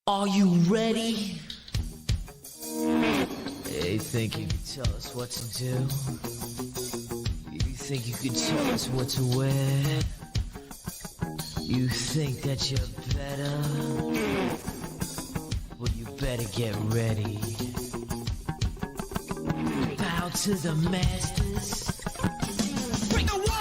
Are you ready? You think you can tell us what to do? You think you can tell us what to wear? You think that you're better? Well, you better get ready. Bow to the masters. Bring the water!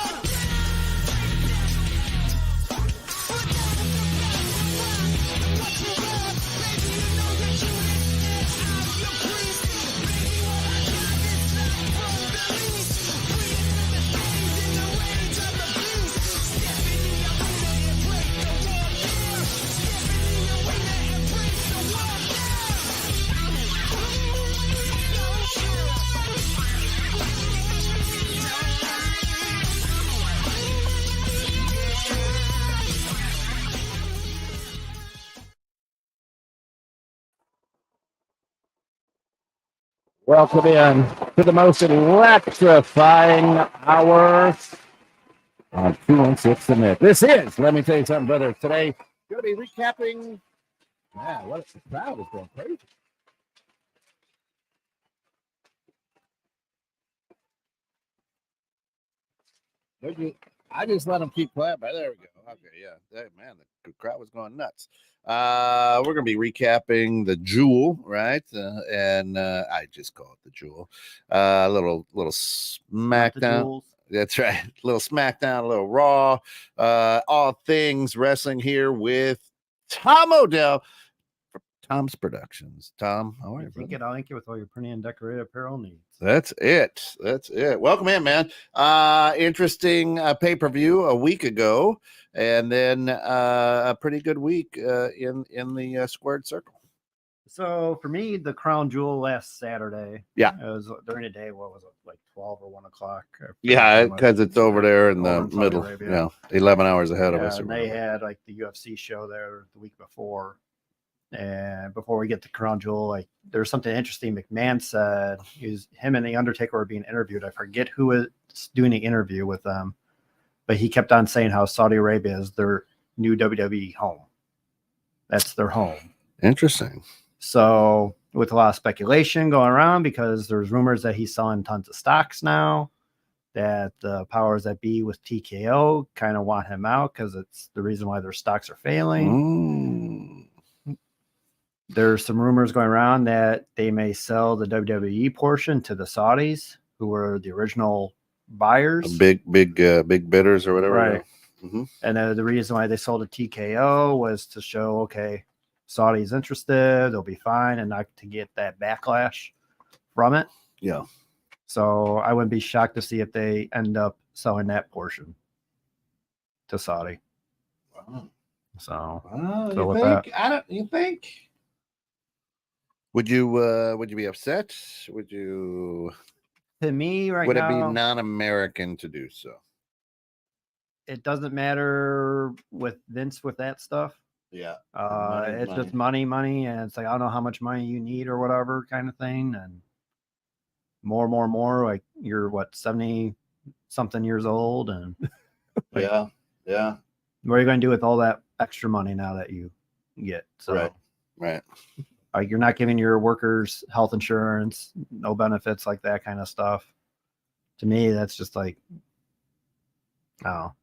Welcome in to the most electrifying hour on 216 The Myth. This is, let me tell you something, brother. Today, going to be recapping. Man, what the crowd is going crazy. I just let them keep quiet, but there we go. Okay, yeah. Man, the crowd was going nuts. We're going to be recapping the Jewel, right? And I just call it the Jewel. Little SmackDown. That's right. A little SmackDown, a little Raw. All things wrestling here with Tom Odell from Tom's Productions. Tom, how are you? I'll link you with all your printing and decorative apparel needs. That's it. Welcome in, man. Interesting pay-per-view a week ago, and then a pretty good week in the squared circle. So for me, the crown jewel last Saturday. Yeah, it was during the day. What was it, like 12 or 1 o'clock? Yeah, because it's over there in the middle. Yeah, 11 hours ahead of us. And they had like the UFC show there the week before. And before we get to crown jewel, like there's something interesting. McMahon said him and the Undertaker were being interviewed. I forget who was doing the interview with them, but he kept on saying how Saudi Arabia is their new WWE home. That's their home. Interesting. So with a lot of speculation going around, because there's rumors that he's selling tons of stocks now, that the powers that be with TKO kind of want him out because it's the reason why their stocks are failing. There's some rumors going around that they may sell the WWE portion to the Saudis, who were the original buyers. Big bidders or whatever. Right. Mm-hmm. And the reason why they sold to TKO was to show, okay, Saudi's interested, they'll be fine, and not to get that backlash from it. Yeah. So I wouldn't be shocked to see if they end up selling that portion to Saudi. Wow. So you think? Would you be upset? Would you? To me, right now, would it be non-American to do so? It doesn't matter with Vince with that stuff. Yeah. It's just money, and it's like I don't know how much money you need or whatever kind of thing, and more. Like you're 70-something years old, and like, yeah. What are you going to do with all that extra money now that you get? So right. Like you're not giving your workers health insurance, no benefits, like that kind of stuff. To me, that's just like, oh,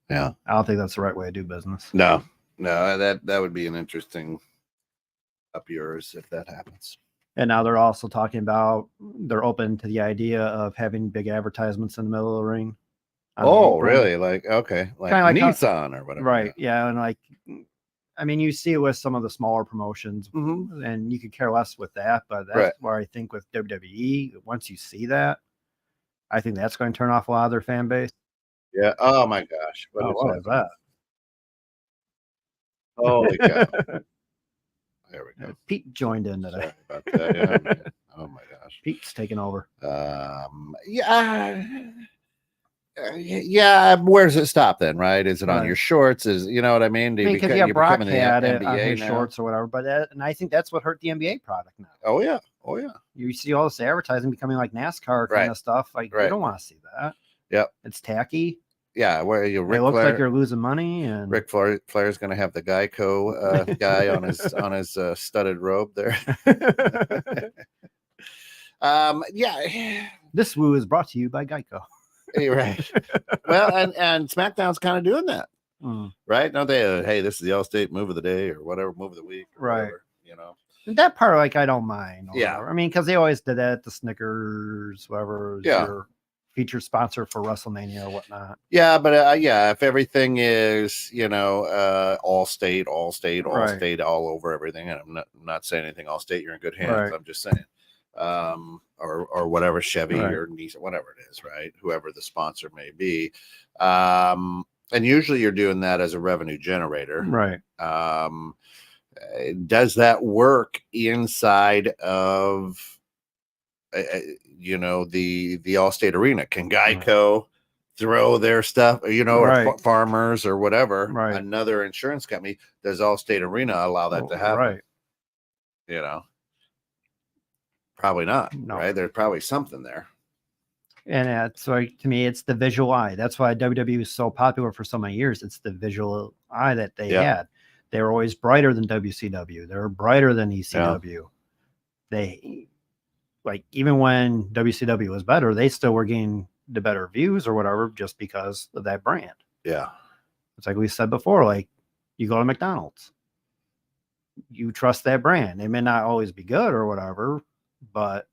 yeah. I don't think that's the right way to do business. No, that would be an interesting up yours if that happens. And now they're also talking about they're open to the idea of having big advertisements in the middle of the ring. Really? Like, okay, like Nissan or whatever. Right? Yeah, and like. I mean, you see it with some of the smaller promotions, and you could care less with that. But that's where I think with WWE, once you see that, I think that's going to turn off a lot of their fan base. Yeah. Oh my gosh. What was that? Holy cow! There we go. Pete joined in today. Sorry about that. Yeah. Oh my gosh. Pete's taking over. Yeah, where does it stop then, right? Is it on your shorts? Is you know what I mean? Because Brock had it on his shorts or whatever, but and I think that's what hurt the NBA product now. Oh yeah. You see all this advertising becoming like NASCAR kind of stuff. Like you don't want to see that. Yep. It's tacky. Yeah, where you It Ric looks like Flair. you're losing money, and Ric Flair's going to have the Geico guy on his studded robe there. Yeah, this woo is brought to you by Geico. you're right. Well, and SmackDown's kind of doing that, right? Don't they? Hey, this is the Allstate move of the day or whatever, move of the week, or Right. whatever, you know. That part, like, I don't mind. Yeah. Whatever. I mean, because they always did that at the Snickers, whatever. Yeah. Your featured sponsor for WrestleMania or whatnot. Yeah, but yeah, if everything is, Allstate, Right. all over everything, and I'm not saying anything Allstate, you're in good hands. Right. I'm just saying, or whatever, Chevy Right. or Nissan, whatever it is, right? Whoever the sponsor may be, and usually you're doing that as a revenue generator, Right. Does that work inside of the Allstate Arena? Can Geico throw their stuff, or farmers or whatever, another insurance company? Does Allstate Arena allow that to happen? Probably not. No. Right? There's probably something there. And that's like, to me, it's the visual eye. That's why WWE was so popular for so many years. It's the visual eye that they had. They were always brighter than WCW. They were brighter than ECW. Yeah. They, like, even when WCW was better, they still were getting the better views or whatever just because of that brand. Yeah. It's like we said before, like, you go to McDonald's, you trust that brand. They may not always be good or whatever, but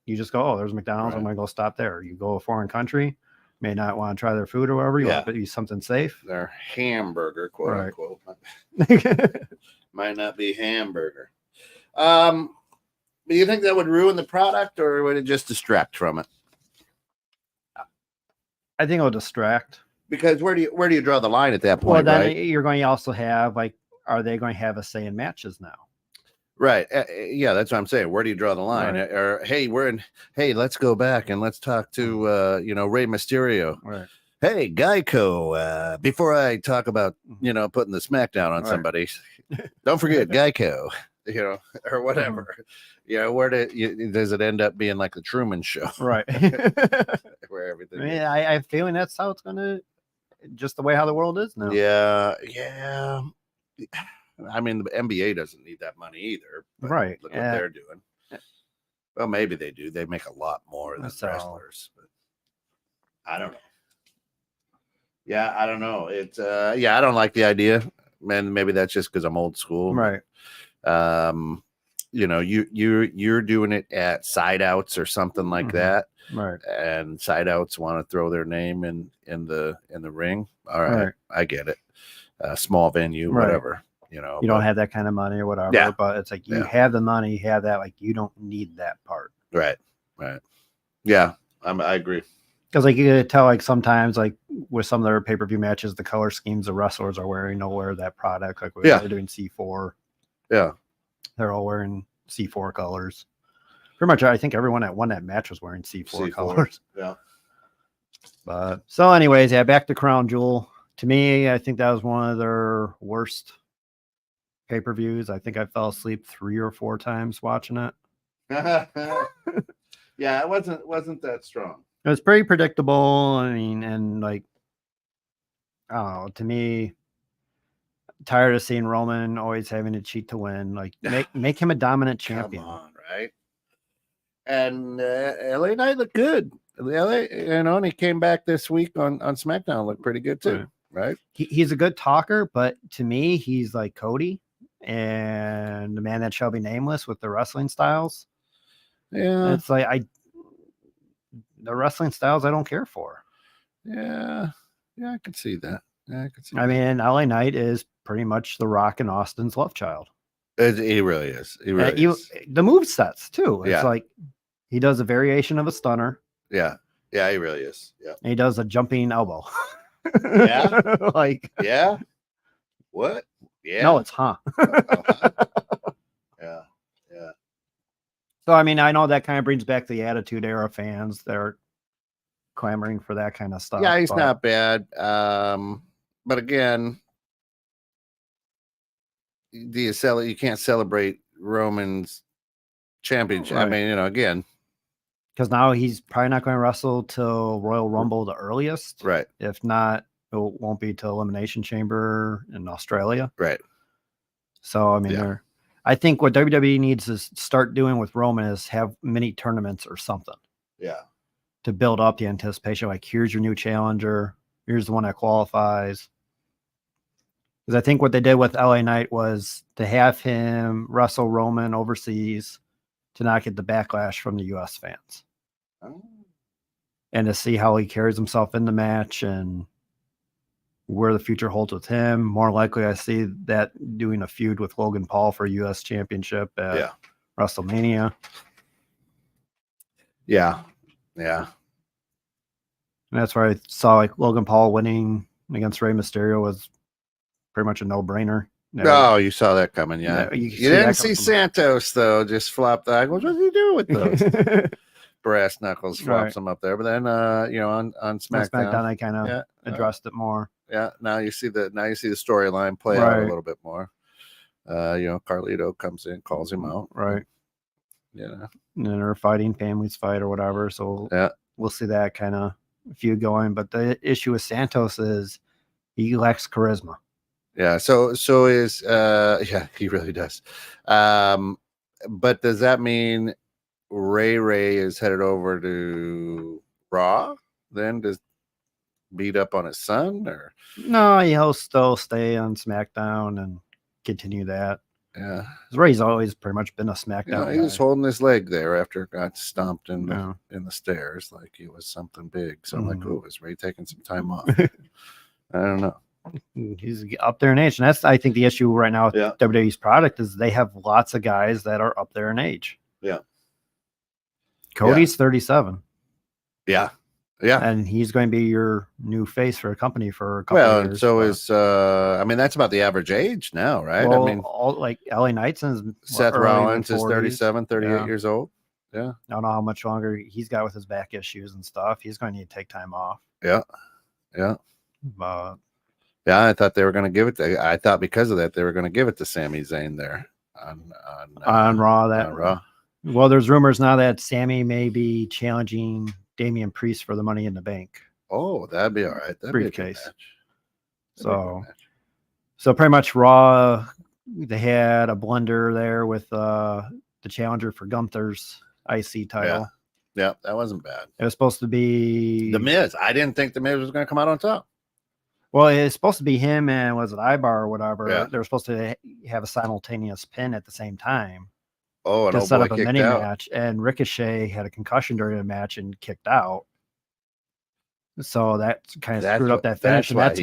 you just go, oh, there's McDonald's. I'm going to go stop there. You go to a foreign country, may not want to try their food or whatever. You want to eat something safe. Their hamburger, quote unquote. Might not be hamburger. Do you think that would ruin the product, or would it just distract from it? I think it'll distract. Because where do you draw the line at that point? Well, then you're going to also have, like, are they going to have a say in matches now? Right. Yeah, that's what I'm saying. Where do you draw the line? Right. Or hey, let's go back and let's talk to Rey Mysterio. Right. Hey, Geico, before I talk about, putting the smackdown on somebody, don't forget Geico, or whatever. Where does it end up being like the Truman Show? Right. Where everything I have a feeling that's how it's going to, just the way how the world is now. Yeah. I mean, the NBA doesn't need that money either. Look what they're doing. Well, maybe they do. They make a lot more than wrestlers. But I don't know. Yeah, I don't know. It's I don't like the idea. Man, maybe that's just because I'm old school. Right. You're doing it at side outs or something like that. Right. And side outs want to throw their name in the ring. All right. I get it. Small venue, whatever. You don't have that kind of money or whatever, but it's like you have the money, you have that, like, you don't need that part. Right. Yeah, I agree. Because, like, you could tell, like, sometimes, like, with some of their pay-per-view matches, the color schemes the wrestlers are wearing, wear that product. Like, they're doing C4. Yeah. They're all wearing C4 colors. Pretty much, I think everyone that won that match was wearing C4 colors. Yeah. But, so anyways, back to Crown Jewel. To me, I think that was one of their worst pay-per-views. I think I fell asleep 3 or 4 times watching it. Yeah, it wasn't that strong. It was pretty predictable. I mean, and, like, I don't know, to me, tired of seeing Roman always having to cheat to win. Like, make him a dominant champion. Come on, right? And LA Knight looked good. And he came back this week on SmackDown, looked pretty good too, right? He's a good talker, but to me, he's like Cody and the man that shall be nameless with the wrestling styles. Yeah, it's like the wrestling styles I don't care for. Yeah, I could see that. I mean, LA Knight is pretty much The Rock and Austin's love child. He really is. He really is. The move sets too. It's like he does a variation of a stunner. Yeah, he really is. Yeah, and he does a jumping elbow. Yeah, yeah. What? Yeah. No, it's huh. Yeah. So I mean, I know that kind of brings back the Attitude Era fans. They're clamoring for that kind of stuff. Yeah, he's not bad. But again, you can't celebrate Roman's championship. Right. I mean, again, because now he's probably not going to wrestle till Royal Rumble the earliest. Right. If not, it won't be till Elimination Chamber in Australia. Right. So I mean, I think what WWE needs to start doing with Roman is have mini tournaments or something. Yeah. To build up the anticipation. Like, here's your new challenger. Here's the one that qualifies. Because I think what they did with LA Knight was to have him wrestle Roman overseas to not get the backlash from the US fans. Oh. And to see how he carries himself in the match and where the future holds with him. More likely, I see that doing a feud with Logan Paul for US Championship at WrestleMania. Yeah. Yeah. And that's where I saw like Logan Paul winning against Rey Mysterio was pretty much a no-brainer. No, you saw that coming, yeah. You You didn't see Santos though, just flop the eyeballs. What did he do with those? Brass knuckles flops them up there. But then on SmackDown I kind of addressed it more. Yeah, now you see the storyline play out a little bit more. Carlito comes in, calls him out. Right. Yeah. And then they're fighting, families fight or whatever. So we'll see that kind of feud going. But the issue with Santos is he lacks charisma. Yeah. So is he really does. But does that mean Ray is headed over to Raw then to beat up on his son, or no? He'll still stay on SmackDown and continue that. Yeah, Ray's always pretty much been a SmackDown. He was holding his leg there after it got stomped in the stairs like he was something big. So I'm like, oh, is Ray taking some time off? I don't know. He's up there in age, and that's I think the issue right now with WWE's product is they have lots of guys that are up there in age. Yeah. Cody's 37. Yeah. Yeah. And he's going to be your new face for a company for a couple of years. So is that's about the average age now, right? Well, I mean, all like LA Knight's Seth Rollins is 37, 38 years old. Yeah. I don't know how much longer he's got with his back issues and stuff. He's going to need to take time off. Yeah. Yeah. But I thought they were going to give it I thought because of that they were going to give it to Sami Zayn there on Raw. Raw. Well, there's rumors now that Sami may be challenging Damian Priest for the Money in the Bank. Oh, that'd be all right. That'd briefcase. Be a good match. So pretty much Raw, they had a blunder there with the challenger for Gunther's IC title. Yeah, that wasn't bad. It was supposed to be The Miz. I didn't think The Miz was going to come out on top. Well, it's supposed to be him and was it Ibar or whatever. Yeah. They were supposed to have a simultaneous pin at the same time. Oh, to set up a mini match, and Ricochet had a concussion during the match and kicked out. So that kind of screwed up that finish, and that's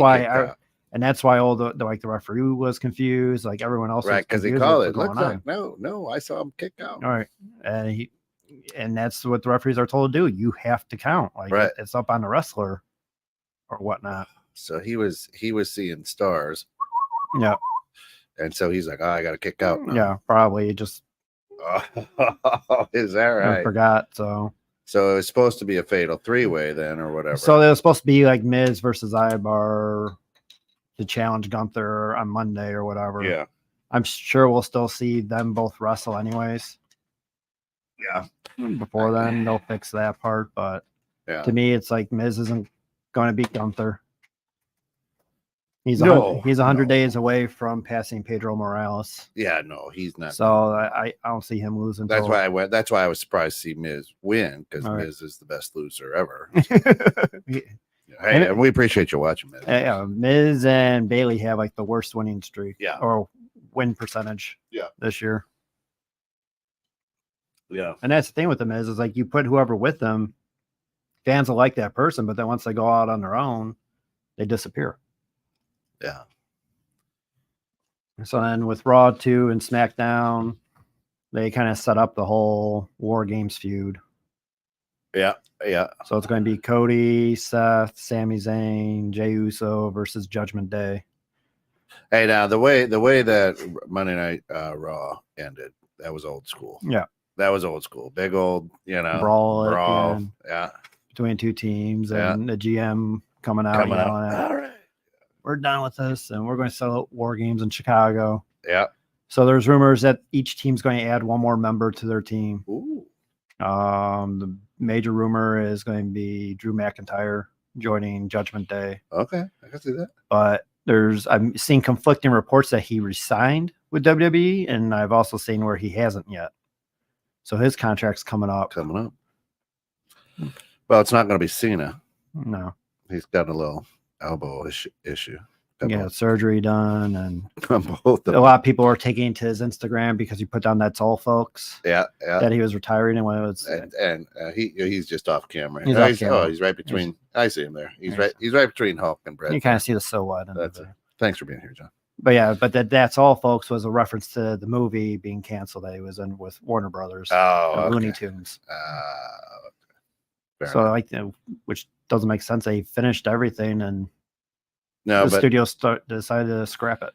why all the referee was confused, like everyone else, right? Because he called it. Looks like no, I saw him kick out. All right, and that's what the referees are told to do. You have to count, like it's up on the wrestler or whatnot. So he was seeing stars. Yeah, and so he's like, oh, I got to kick out now. Yeah, probably just. Oh, is that right? I forgot. So it was supposed to be a fatal 3-way then, or whatever. So it was supposed to be like Miz versus Ibar to challenge Gunther on Monday or whatever. Yeah, I'm sure we'll still see them both wrestle anyways. Yeah. Before then, they'll fix that part. But to me, it's like Miz isn't going to beat Gunther. He's 100 days away from passing Pedro Morales. Yeah, no, he's not. So I don't see him losing. That's why I was surprised to see Miz win, because Miz is the best loser ever. Hey, and we appreciate you watching, Miz. Yeah, Miz and Bailey have like the worst winning streak. Yeah. Or win percentage. Yeah. This year. Yeah. And that's the thing with the Miz is like you put whoever with them, fans will like that person, but then once they go out on their own, they disappear. Yeah. So then with Raw 2 and SmackDown, they kind of set up the whole War Games feud. Yeah. Yeah. So it's going to be Cody, Seth, Sami Zayn, Jey Uso versus Judgment Day. Hey, now the way that Monday Night Raw ended, that was old school. Yeah. That was old school. Big old, brawl. Yeah. Between two teams and the GM coming out. All right. We're done with this, and we're going to sell War Games in Chicago. Yeah. So there's rumors that each team's going to add one more member to their team. Ooh. The major rumor is going to be Drew McIntyre joining Judgment Day, Okay, I can see that. but I'm seeing conflicting reports that he resigned with WWE, and I've also seen where he hasn't yet. So his contract's coming up. Well, it's not going to be Cena. No, He's got a little elbow issue. yeah, surgery done, and Both a lot of people are taking it to his Instagram because he put down "That's all, folks." Yeah. That he was retiring, and when it was, and he's just off camera. He's off camera. He's right between. I see him there. He's right between Hulk and Brett. You kind of see the silhouette. Thanks for being here, John. But yeah, "That's all, folks" was a reference to the movie being canceled that he was in with Warner Brothers. Looney Tunes. So which doesn't make sense. They finished everything, and the studio decided to scrap it.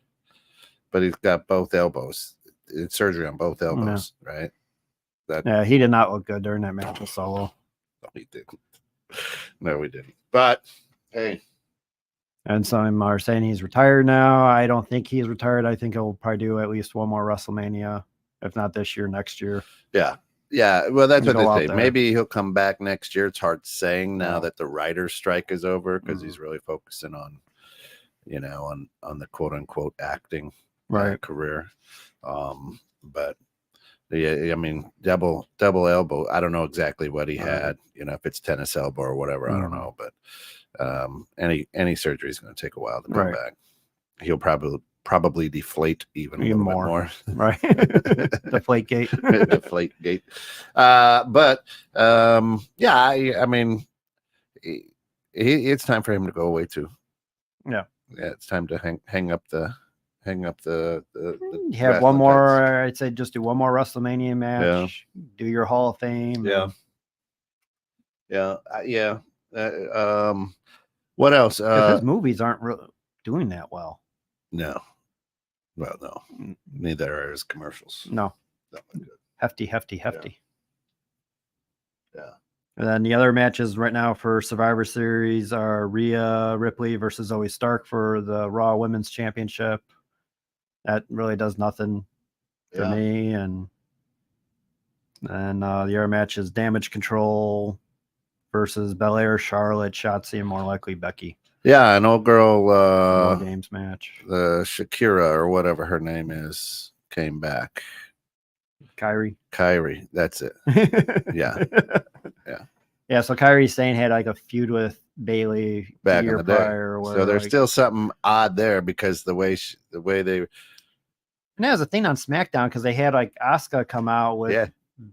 But he's got both elbows. It's surgery on both elbows, right? Yeah, he did not look good during that match with Solo. No, he didn't. No, we didn't. But hey. And some are saying he's retired now. I don't think he's retired. I think he'll probably do at least one more WrestleMania, if not this year, next year. Yeah. Yeah. Well, that's what they say. Maybe he'll come back next year. It's hard saying now that the writer's strike is over because he's really focusing on, on the quote unquote acting career. But yeah, I mean, double elbow. I don't know exactly what he had, if it's tennis elbow or whatever, I don't know. But any surgery is going to take a while to come back. He'll probably deflate even more. Right. Deflate gate. Deflate gate. But I mean, it's time for him to go away too. Yeah. Yeah, it's time to hang up the you have one more. I'd say just do one more WrestleMania match. Yeah. Do your Hall of Fame. Yeah. What else? His movies aren't really doing that well. No. Well, no. Neither are his commercials. No. Hefty. Yeah. And then the other matches right now for Survivor Series are Rhea Ripley versus Zoe Stark for the Raw Women's Championship. That really does nothing for me. And the other match is Damage Control versus Belair, Charlotte, Shotzi, and more likely Becky. Yeah, an old girl games match. The Shakira or whatever her name is came back. Kyrie, that's it. Yeah. Yeah, so Kyrie Sane had like a feud with Bailey back in the day. Prior or whatever, so there's still something odd there because the way they. And that was a thing on SmackDown because they had like Asuka come out with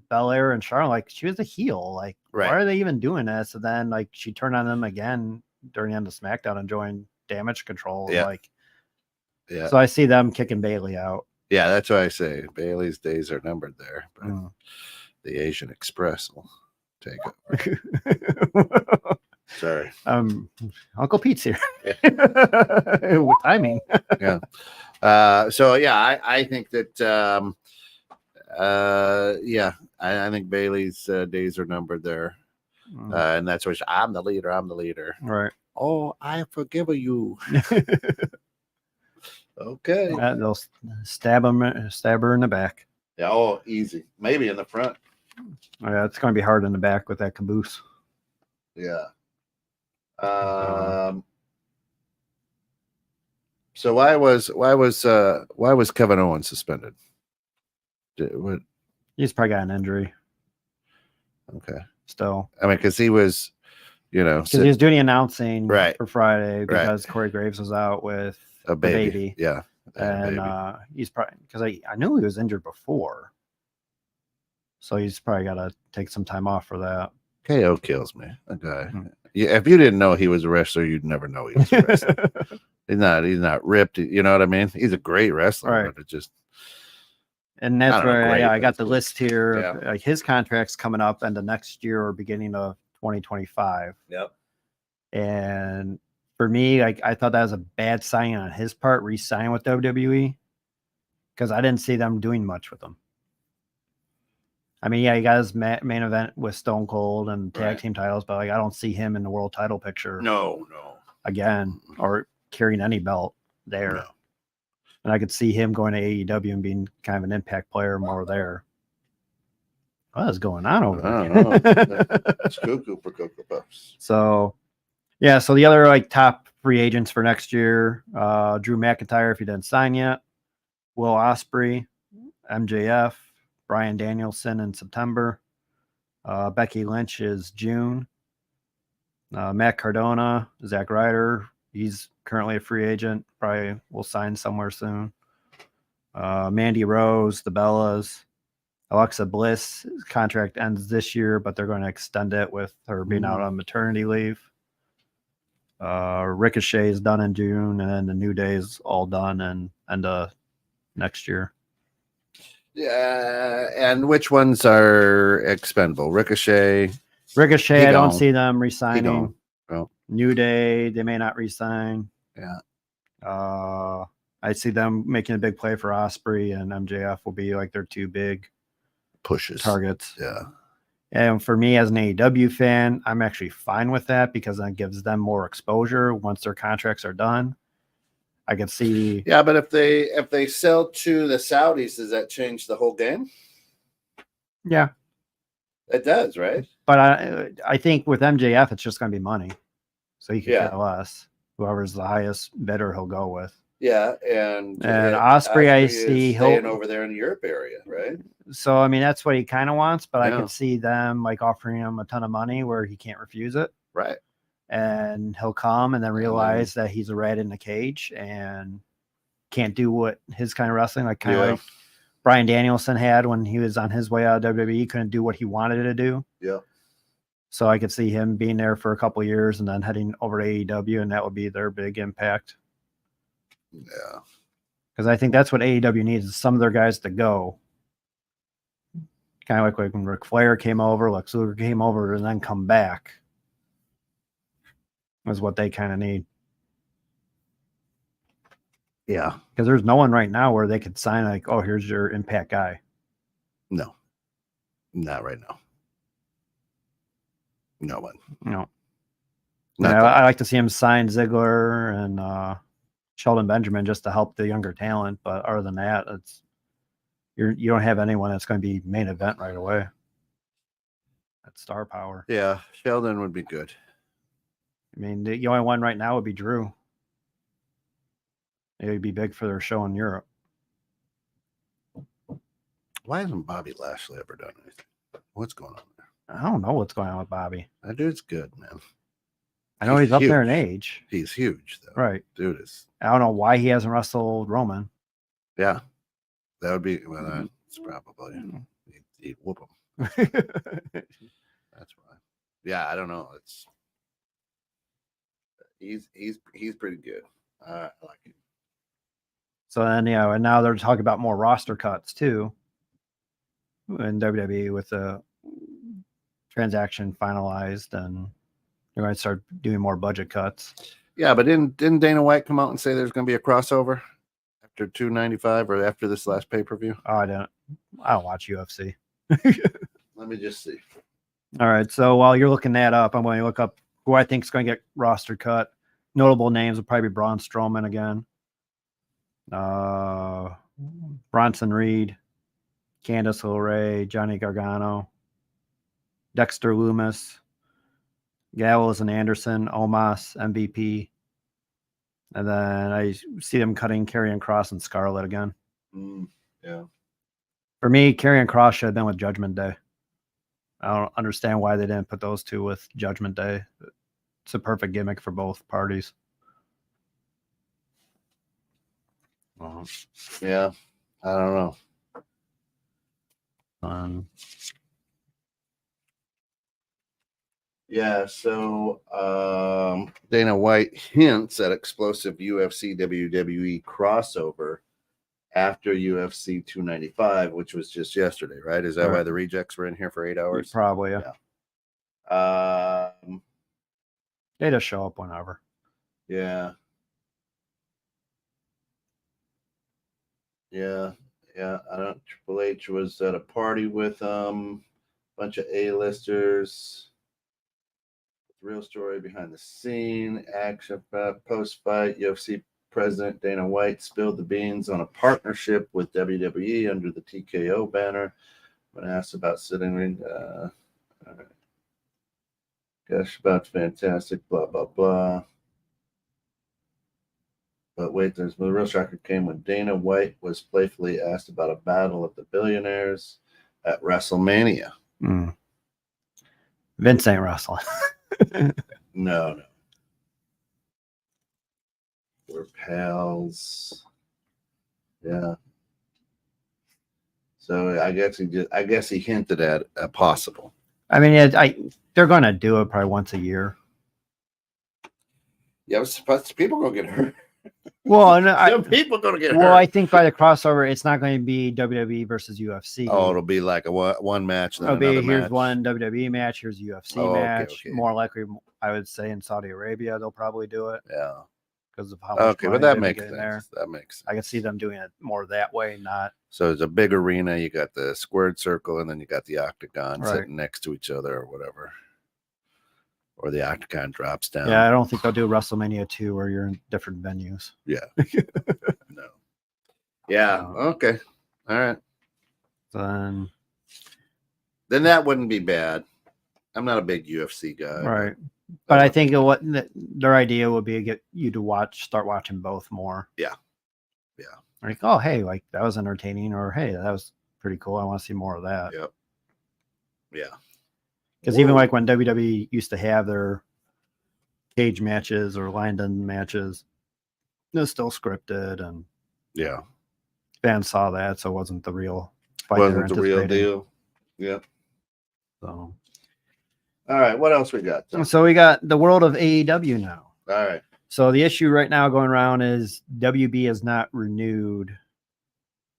Belair and Charlotte. Like she was a heel. Like why are they even doing this? And then like she turned on them again during the end of SmackDown and joined Damage Control. So I see them kicking Bailey out. Yeah, that's why I say Bailey's days are numbered there. But the Asian Express will take over. Sorry. Uncle Pete's here. With timing. Yeah. I think that I think Bailey's days are numbered there. And that's why I'm the leader. Right. Oh, I forgive you. Okay. They'll stab her in the back. Yeah. Oh, easy. Maybe in the front. Oh, yeah, it's going to be hard in the back with that caboose. Yeah. So why was Kevin Owens suspended? He's probably got an injury. Okay. Still, I mean, because he was, because he was doing the announcing for Friday because Corey Graves was out with a baby. Yeah. And he's probably because I knew he was injured before, so he's probably got to take some time off for that. KO kills me. Okay. Yeah, if you didn't know he was a wrestler, you'd never know he was a wrestler. He's not ripped. You know what I mean? He's a great wrestler, but it just. And that's where I got the list here. Yeah. Like his contract's coming up end of next year or beginning of 2025. Yep. And for me, like I thought that was a bad sign on his part, re-signing with WWE, because I didn't see them doing much with him. I mean, yeah, he got his main event with Stone Cold and tag team titles, but like I don't see him in the world title picture. No. Again, or carrying any belt there. No. And I could see him going to AEW and being kind of an impact player more there. what is going on over I don't there? know. It's cuckoo for Cocoa Puffs. So, yeah. So the other like top free agents for next year, Drew McIntyre, if he didn't sign yet, Will Ospreay, MJF, Bryan Danielson in September, Becky Lynch is June, Matt Cardona, Zack Ryder, he's currently a free agent, probably will sign somewhere soon. Mandy Rose, the Bellas, Alexa Bliss contract ends this year, but they're going to extend it with her being out on maternity leave. Ricochet is done in June, and then the New Day is all done and end of next year. Yeah, and which ones are expendable? Ricochet. Ricochet, He I don't gone. see them He resigning. gone. Oh, New Day, they may not resign. yeah. I see them making a big play for Osprey, and MJF will be like their two big Pushes. targets. Yeah. And for me as an AEW fan, I'm actually fine with that because that gives them more exposure once their contracts are done. I could see. Yeah, but if they sell to the Saudis, does that change the whole game? Yeah, It does, right? but I think with MJF, it's just going to be money. So he can Yeah. care less. Whoever's the highest bidder, he'll go with. Yeah, and Osprey, I see staying over there in the Europe area, right? So I mean, that's what he kind of wants, but I Yeah. could see them like offering him a ton of money where he can't refuse it, Right. and he'll come and then realize that he's a rat in the cage and can't do what his kind of wrestling, like kind of like Bryan Danielson had when he was on his way out of WWE, couldn't do what he wanted to do. Yeah. So I could see him being there for a couple of years and then heading over to AEW, and that would be their big impact. Yeah. Because I think that's what AEW needs, is some of their guys to go. Kind of like when Ric Flair came over, Lex Luger came over, and then come back. Is what they kind of need. Yeah. Because there's no one right now where they could sign like, oh, here's your impact guy. No. Not right now. No one. No. Not Yeah, that. I like to see him sign Ziggler and Sheldon Benjamin just to help the younger talent. But other than that, it's you don't have anyone that's going to be main event right away. That's star power. Yeah, Sheldon would be good. I mean, the only one right now would be Drew. It would be big for their show in Europe. Why hasn't Bobby Lashley ever done anything? What's going on there? I don't know what's going on with Bobby. That dude's good, man. I know he's up huge. there in age. He's huge, though. Right. Dude is. I don't know why he hasn't wrestled Roman. Yeah. That would be, well, that's probably, he'd whoop him. That's why. Yeah, I don't know. He's pretty good. I like him. So then, and now they're talking about more roster cuts too in WWE with the transaction finalized, and they're going to start doing more budget cuts. Yeah, but didn't Dana White come out and say there's going to be a crossover after 295 or after this last pay-per-view? Oh, I don't watch UFC. Let me just see. All right. So while you're looking that up, I'm going to look up who I think is going to get roster cut. Notable names will probably be Braun Strowman again. Bronson Reed, Candice LeRae, Johnny Gargano, Dexter Lumis, Gallows and Anderson, Omos, MVP. And then I see them cutting Karrion Kross and Scarlett again. Yeah. For me, Karrion Kross should have been with Judgment Day. I don't understand why they didn't put those two with Judgment Day. It's a perfect gimmick for both parties. Yeah, I don't know. Yeah, so Dana White hints at explosive UFC WWE crossover after UFC 295, which was just yesterday, right? Is that why the rejects were in here for 8 hours? Probably, yeah. They just show up whenever. Yeah. Yeah. I don't. Triple H was at a party with a bunch of A-listers. Real story behind the scene. Action post-fight. UFC President Dana White spilled the beans on a partnership with WWE under the TKO banner. When asked about sitting ring, all right. Gosh, about fantastic, blah, blah, blah. But wait, the real shocker came when Dana White was playfully asked about a battle of the billionaires at WrestleMania. Vince ain't wrestling. No. We're pals. Yeah. So I guess he hinted at a possible. I mean, they're going to do it probably once a year. Yeah, but people gonna get hurt. Well, no, people gonna get hurt. Well, I think by the crossover, it's not going to be WWE versus UFC. Oh, it'll be like a one match. It'll be here's one WWE match, here's a UFC match. Okay. More likely, I would say in Saudi Arabia, they'll probably do it. Yeah. Because of how much but that makes sense. That makes sense. I can see them doing it more that way, not. So it's a big arena. You got the squared circle, and then you got the octagon sitting next to each other, or whatever. Or the octagon drops down. Yeah, I don't think they'll do WrestleMania 2 where you're in different venues. Yeah. No. Yeah. Okay. All right. Then that wouldn't be bad. I'm not a big UFC guy. Right. But I think their idea would be to get you to start watching both more. Yeah. Like, oh, hey, like that was entertaining, or hey, that was pretty cool. I want to see more of that. Yep. Yeah. Because even like when WWE used to have their cage matches or line-in matches, it was still scripted, and fans saw that, so it wasn't the real fight. Wasn't the real deal. Yeah. So. All right, what else we got? So we got the world of AEW now. All right. So the issue right now going around is WB has not renewed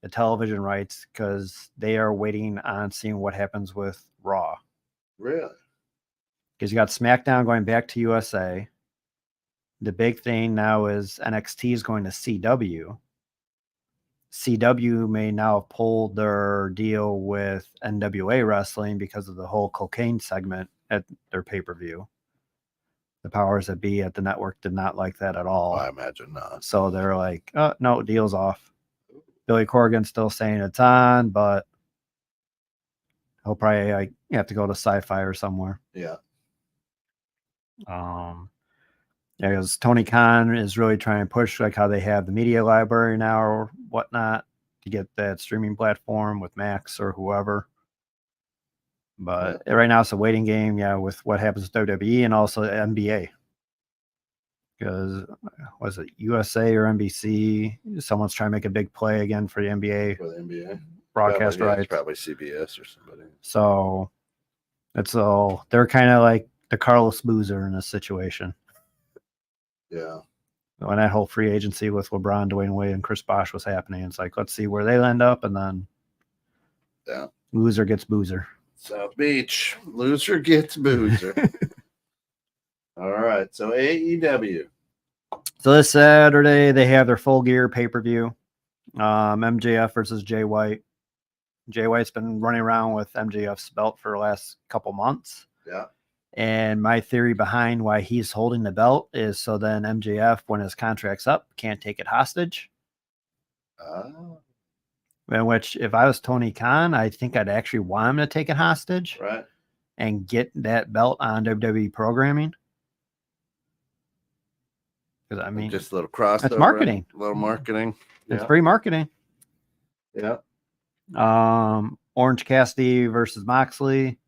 the television rights because they are waiting on seeing what happens with Raw. Really? Because you got SmackDown going back to USA. The big thing now is NXT is going to CW. CW may now have pulled their deal with NWA Wrestling because of the whole cocaine segment at their pay-per-view. The powers that be at the network did not like that at all. I imagine not. So they're like, oh, no, deal's off. Billy Corgan's still saying it's on, but he'll probably have to go to Sci-Fi or somewhere. Yeah. Because Tony Khan is really trying to push like how they have the media library now or whatnot to get that streaming platform with Max or whoever. But right now it's a waiting game, with what happens with WWE and also NBA. Because was it USA or NBC? Someone's trying to make a big play again for the NBA. For the NBA broadcast rights. Probably CBS or somebody. So they're kind of like the Carlos Boozer in this situation. Yeah. When that whole free agency with LeBron, Dwayne Wade, and Chris Bosh was happening, it's like, let's see where they end up, and then loser gets Boozer. South Beach, loser gets Boozer. All right, so AEW. So this Saturday they have their Full Gear pay-per-view. MJF versus Jay White. Jay White's been running around with MJF's belt for the last couple months. Yeah. And my theory behind why he's holding the belt is so then MJF, when his contract's up, can't take it hostage. In which, if I was Tony Khan, I think I'd actually want him to take it hostage. Right. And get that belt on WWE programming. Because, I mean, just a little crossover. It's marketing. A little marketing. It's free marketing. Yeah. Orange Cassidy versus Moxley.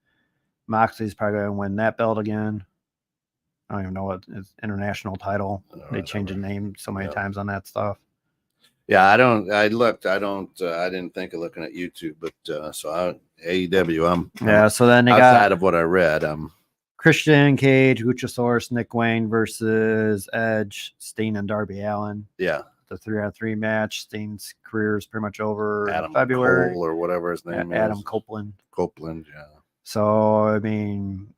Moxley's probably going to win that belt again. I don't even know what his international title. They changed the name so many times on that stuff. Yeah, I didn't think of looking at YouTube, but AEW, so then they outside of what I read, Christian Cage, Luchasaurus, Nick Wayne versus Edge, Steen, and Darby Allin. Yeah. The 3-on-3 match. Steen's career is pretty much over Adam in February. Cole or whatever his name is. Adam Copeland. Yeah. So, I mean,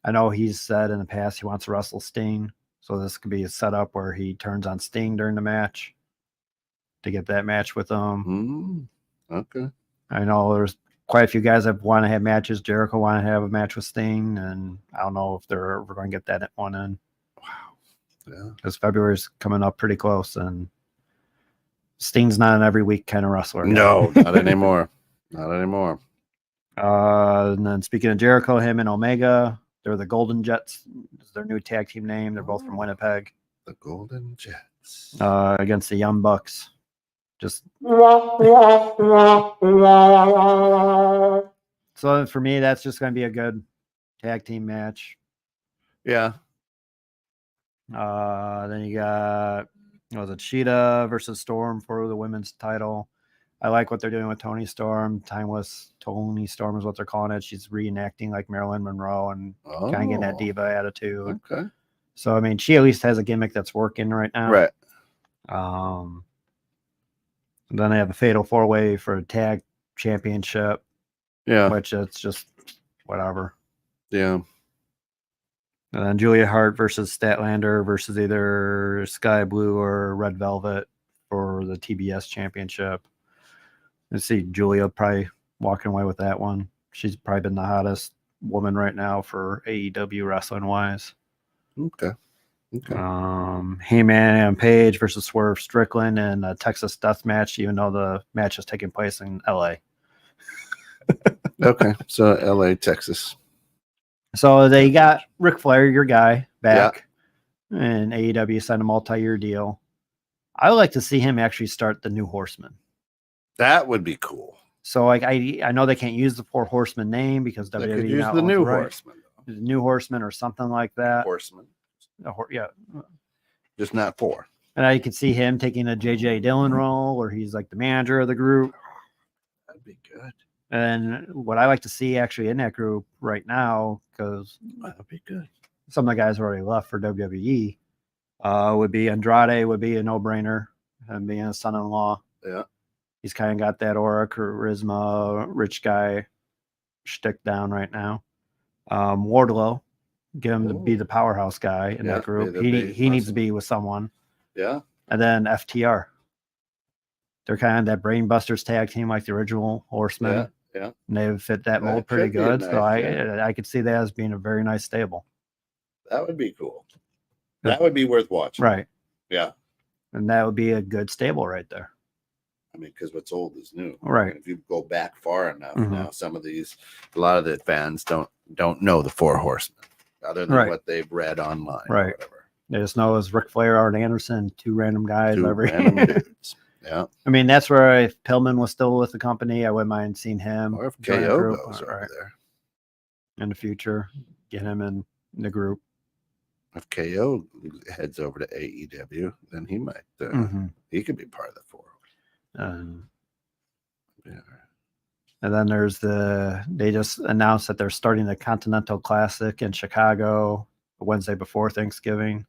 I know he's said in the past he wants to wrestle Sting. So this could be a setup where he turns on Sting during the match to get that match with him. Okay. I know there's quite a few guys that want to have matches. Jericho want to have a match with Sting, and I don't know if we're going to get that one in. Wow. Yeah. Because February's coming up pretty close, and Sting's not an every week kind of wrestler. No, not anymore. Not anymore. And then speaking of Jericho, him and Omega, they're the Golden Jets. Is their new tag team name. They're both from Winnipeg. The Golden Jets. Against the Young Bucks. Just so for me, that's just going to be a good tag team match. Yeah. Then you got Cheetah versus Storm for the women's title. I like what they're doing with Tony Storm. Timeless Tony Storm is what they're calling it. She's reenacting like Marilyn Monroe and kind of getting that diva attitude. Okay. So I mean, she at least has a gimmick that's working right now. Right. Then they have a fatal 4-way for a tag championship. Yeah. Which it's just whatever. Yeah. And then Julia Hart versus Statlander versus either Sky Blue or Red Velvet for the TBS championship. Let's see, Julia probably walking away with that one. She's probably been the hottest woman right now for AEW wrestling wise. Okay. Heyman and Page versus Swerve Strickland in a Texas Death Match, even though the match is taking place in LA. Okay, so LA, Texas. So they got Ric Flair, your guy, back, and AEW signed a multi-year deal. I would like to see him actually start the New Horsemen. That would be cool. So, like, I know they can't use the Four Horsemen name because They WWE could use now the owns New the right. Horseman. The New Horsemen or something like that. Horseman. Yeah. Just not 4. And I could see him taking a J.J. Dillon role where he's like the manager of the group. That'd be good. And what I like to see actually in that group right now, because That'd be good. some of the guys already left for WWE, would be Andrade would be a no-brainer, and being a son-in-law. Yeah. He's kind of got that aura, charisma, rich guy shtick down right now. Wardlow, get him to be the powerhouse guy in that group. He needs to be with someone. Yeah. And then FTR. They're kind of that Brainbusters tag team like the original Horsemen. Yeah. And they fit that mold pretty good. So I could see that as being a very nice stable. That would be cool. That would be worth watching. Right. Yeah. And that would be a good stable right there. I mean, because what's old is new. Right. And if you go back far enough now, a lot of the fans don't know the 4 Horsemen other than what they've read online. Right. Or whatever. They just know it's Ric Flair, Arn Anderson, 2 random guys. Random dudes. Yeah. I mean, that's where if Pillman was still with the company, I wouldn't mind seeing him. Or if KO goes over there. In the future, get him in the group. If KO heads over to AEW, then he might. He could be part of the 4. Yeah. And then they just announced that they're starting the Continental Classic in Chicago the Wednesday before Thanksgiving.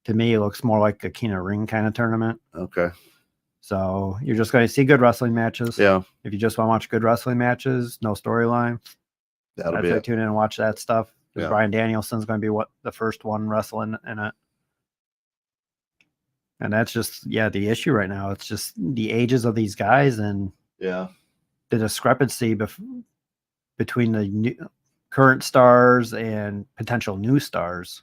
To me, it looks more like a King of Ring kind of tournament. Okay. So you're just going to see good wrestling matches. Yeah. If you just want to watch good wrestling matches, no storyline, that'll be it. Tune in and watch that stuff. Yeah. Bryan Danielson's going to be the first one wrestling in it. And that's just, the issue right now. It's just the ages of these guys and the discrepancy between the current stars and potential new stars.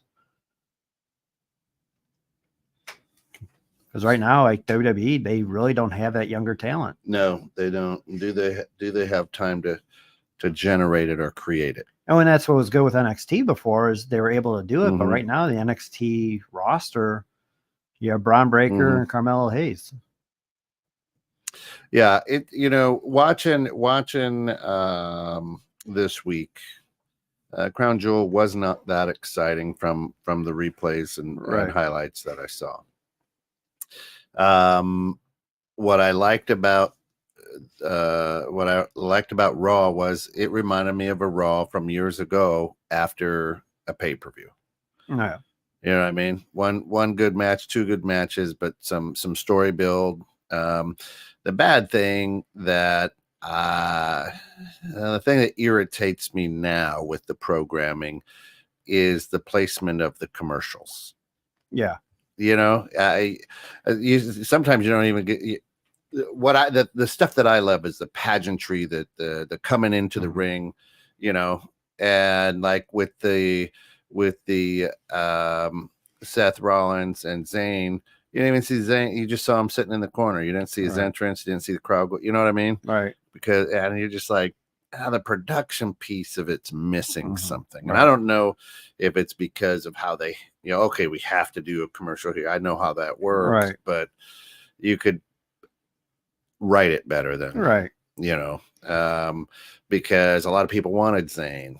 Because right now, like WWE, they really don't have that younger talent. No, they don't. Do they have time to generate it or create it? Oh, and that's what was good with NXT before is they were able to do it. But right now, the NXT roster, you have Braun Breaker and Carmelo Hayes. Yeah, watching this week, Crown Jewel was not that exciting from the replays and highlights that I saw. What I liked about Raw was it reminded me of a Raw from years ago after a pay-per-view. Yeah. You know what I mean? One good match, 2 good matches, but some story build. The bad thing the thing that irritates me now with the programming is the placement of the commercials. Yeah. Sometimes you don't even get the stuff that I love is the pageantry, that the coming into the ring, and like with the Seth Rollins and Zayn, you didn't even see Zayn. You just saw him sitting in the corner. You didn't see his entrance. You didn't see the crowd go. You know what I mean? Right. And you're just like, the production piece of it's missing something. And Right. I don't know if it's because of how they, okay, we have to do a commercial here. I know how that works, Right. but you could write it better than, Right. because a lot of people wanted Zane,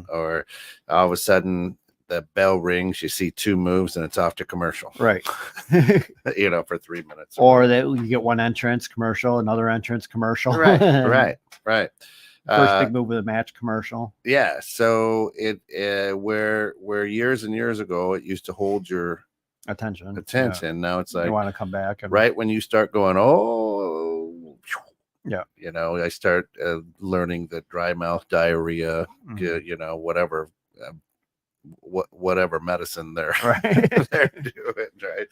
or all of a sudden the bell rings, you see 2 moves and it's off to commercial. Right. For 3 minutes. Or that you get one entrance commercial, another entrance commercial. Right. First big move of the match commercial. Yeah. So it where years and years ago it used to hold your attention. Yeah. Now it's like you want to come back right when you start going, oh yeah, I start learning the dry mouth diarrhea, whatever whatever medicine they're they're doing, right?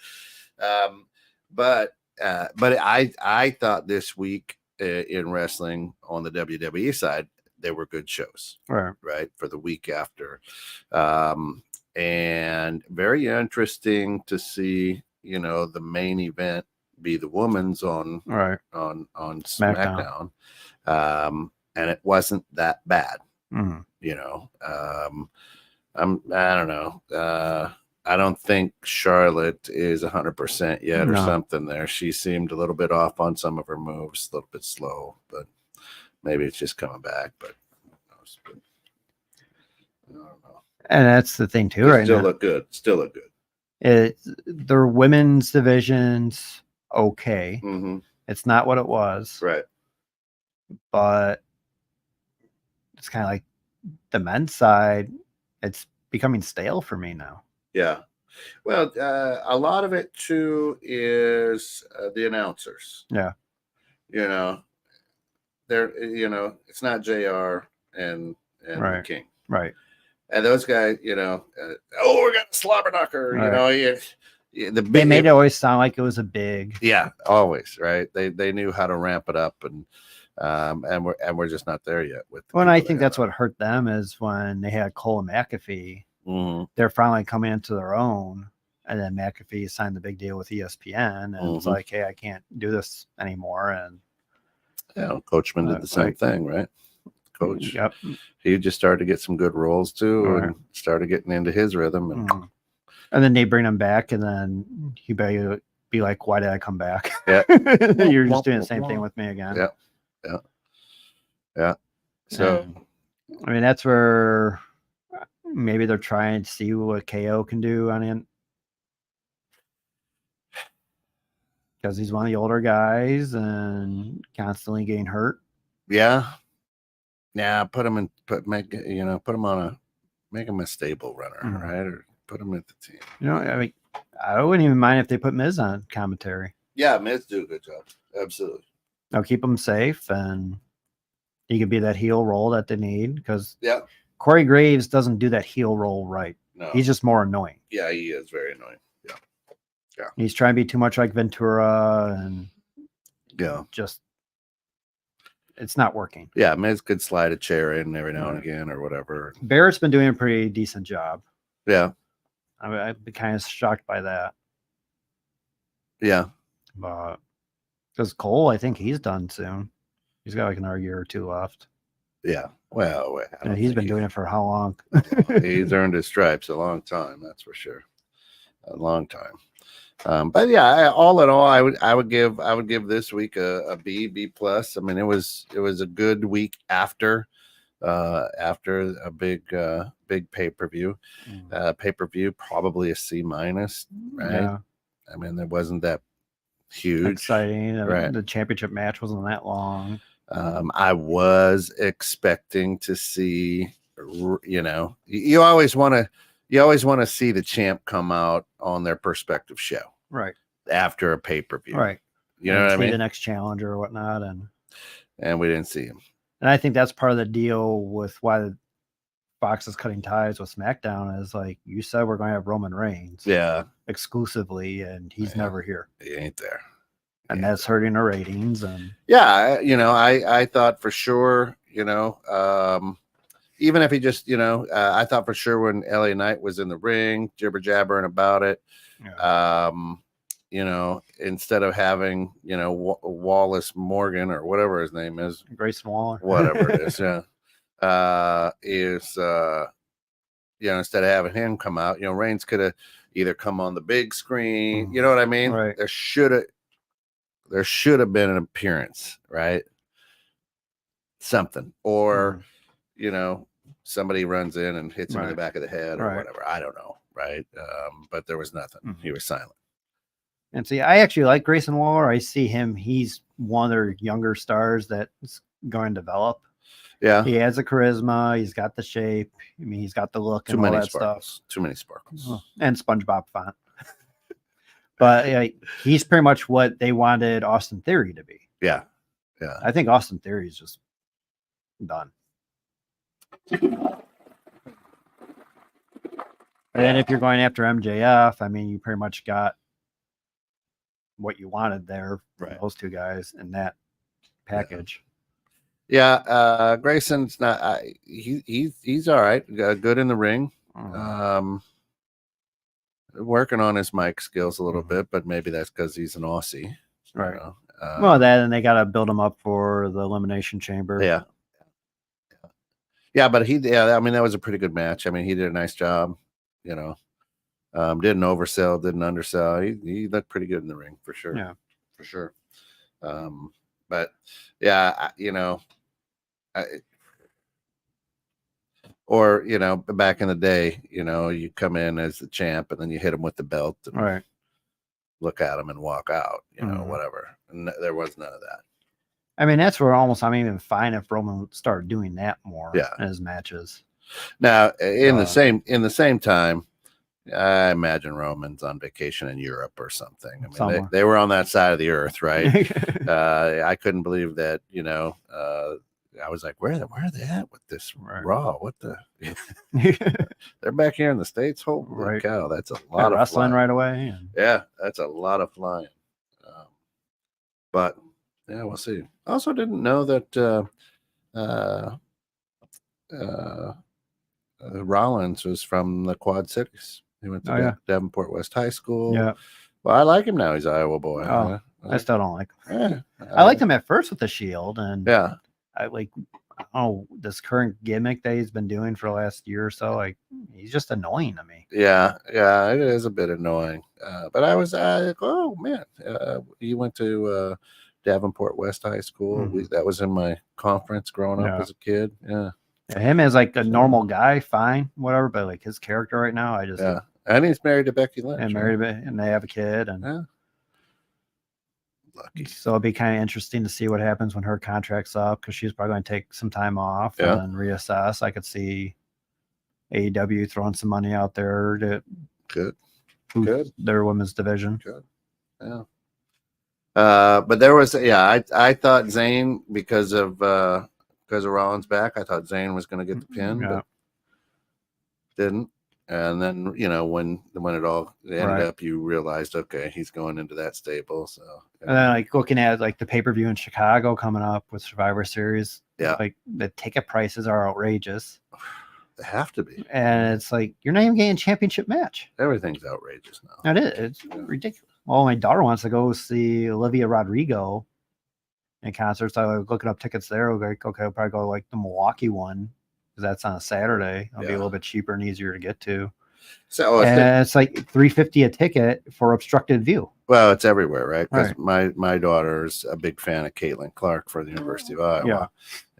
But I thought this week in wrestling on the WWE side, they were good shows, right? For the week after. And very interesting to see, the main event be the women's on SmackDown. And it wasn't that bad, I don't know. I don't think Charlotte is 100% yet or something there. She seemed a little bit off on some of her moves, a little bit slow, but maybe it's just coming back. But I don't know. And that's the thing too, right? Still look good. Their women's division's okay. Mm-hmm. It's not what it was, right? But it's kind of like the men's side. It's becoming stale for me now. Yeah. Well, a lot of it too is the announcers. Yeah. They're it's not JR and right. King. Right. And those guys, we got a slobber knocker, right. They made it always sound like it was a big. Yeah, always, right? They knew how to ramp it up, and we're just not there yet with. Well, and I think that's what hurt them is when they had Cole and McAfee. Mm-hmm. They're finally coming into their own, and then McAfee signed the big deal with ESPN, and it's like, hey, I can't do this anymore. And Coachman did the same thing, right? Coach, yep. He just started to get some good roles too, and started getting into his rhythm, and then they bring him back, and then he better be like, "Why did I come back? Yeah, you're just doing the same thing with me again." Yeah. So, I mean, that's where maybe they're trying to see what KO can do on him, because he's one of the older guys and constantly getting hurt. Yeah. Put him make him a stable runner, right? Or put him at the team. I mean, I wouldn't even mind if they put Miz on commentary. Yeah, Miz do a good job. Absolutely. They'll keep him safe, and he could be that heel role that they need, because Corey Graves doesn't do that heel role right. No. He's just more annoying. Yeah, he is very annoying. Yeah. He's trying to be too much like Ventura, and just it's not working. Yeah, Miz could slide a chair in every now and again or whatever. Barrett's been doing a pretty decent job. Yeah. I mean, I'd be kind of shocked by that. Yeah. But because Cole, I think he's done soon. He's got like another year or 2 left. Yeah. Well, he's been doing it for how long? He's earned his stripes a long time, that's for sure. A long time. But yeah, all in all, I would give this week a B plus. I mean, it was a good week after a big pay-per-view. Pay-per-view, probably a C minus, right? Yeah. I mean, there wasn't that huge exciting. Right. The championship match wasn't that long. I was expecting to see, you always want to see the champ come out on their perspective show, right, after a pay-per-view, right? You know what I mean? The next challenger or whatnot, and we didn't see him. And I think that's part of the deal with why Fox is cutting ties with SmackDown is like you said, we're going to have Roman Reigns, exclusively, and he's never here. He ain't there. And that's hurting the ratings. And I thought for sure, even if he just, I thought for sure when LA Knight was in the ring, jibber jabbering about it, instead of having, Wallace Morgan or whatever his name is, Grayson Waller, whatever it is, instead of having him come out, Reigns could have either come on the big screen, you know what I mean? Right. There should have been an appearance, right? Something, or somebody runs in and hits him in the back of the head or whatever. I don't know, right? But there was nothing. He was silent. And see, I actually like Grayson Waller. I see him. He's one of their younger stars that's going to develop. Yeah. He has the charisma. He's got the shape. I mean, he's got the look and all that stuff. Too many sparkles. And SpongeBob font. But he's pretty much what they wanted Austin Theory to be. Yeah. Yeah. I think Austin Theory is just done. And if you're going after MJF, I mean, you pretty much got what you wanted there for those two guys in that package. Yeah, Grayson's not. He's all right. Good in the ring. Working on his mic skills a little bit, but maybe that's because he's an Aussie, right? Well, that and they got to build him up for the Elimination Chamber. Yeah, but I mean, that was a pretty good match. I mean, he did a nice job. Didn't oversell, didn't undersell. He looked pretty good in the ring for sure. Yeah, for sure. But yeah, back in the day, you come in as the champ and then you hit him with the belt and look at him and walk out, whatever. And there was none of that. I mean, that's where I'm even fine if Roman would start doing that more in his matches. Now, in the same time, I imagine Roman's on vacation in Europe or something. I mean, they were on that side of the earth, right? I couldn't believe that, I was like, where are they at with this Raw? What the? They're back here in the States. Holy cow, that's a lot of wrestling flying right away. Yeah, that's a lot of flying. But yeah, we'll see. Also, didn't know that Rollins was from the Quad Cities. He went to Davenport West High School. Yeah. Well, I like him now. He's an Iowa boy. I still don't like him. I liked him at first with the Shield, and I like this current gimmick that he's been doing for the last year or so. Like, he's just annoying to me. Yeah, it is a bit annoying. But I was like, oh man, he went to Davenport West High School. That was in my conference growing up as a kid. Yeah, him as like a normal guy, fine, whatever. But like his character right now, I just and he's married to Becky Lynch. And married and they have a kid, and lucky. So it'll be kind of interesting to see what happens when her contract's up, because she's probably going to take some time off and then reassess. I could see AEW throwing some money out there to good their women's division. Good. Yeah. But there was I thought Zayn, because of Rollins back, I thought Zayn was going to get the pin, but didn't. And then when it all ended up, you realized, okay, he's going into that stable. So and then like looking at like the pay-per-view in Chicago coming up with Survivor Series, like the ticket prices are outrageous. They have to be, and it's like you're not even getting a championship match. Everything's outrageous now. It is. It's ridiculous. Well, my daughter wants to go see Olivia Rodrigo in concert, so I was looking up tickets there. We're like, okay, I'll probably go like the Milwaukee one, because that's on a Saturday. It'll be a little bit cheaper and easier to get to. So it's like $350 a ticket for obstructed view. Well, it's everywhere, right? Because my daughter's a big fan of Caitlin Clark for the University of Iowa,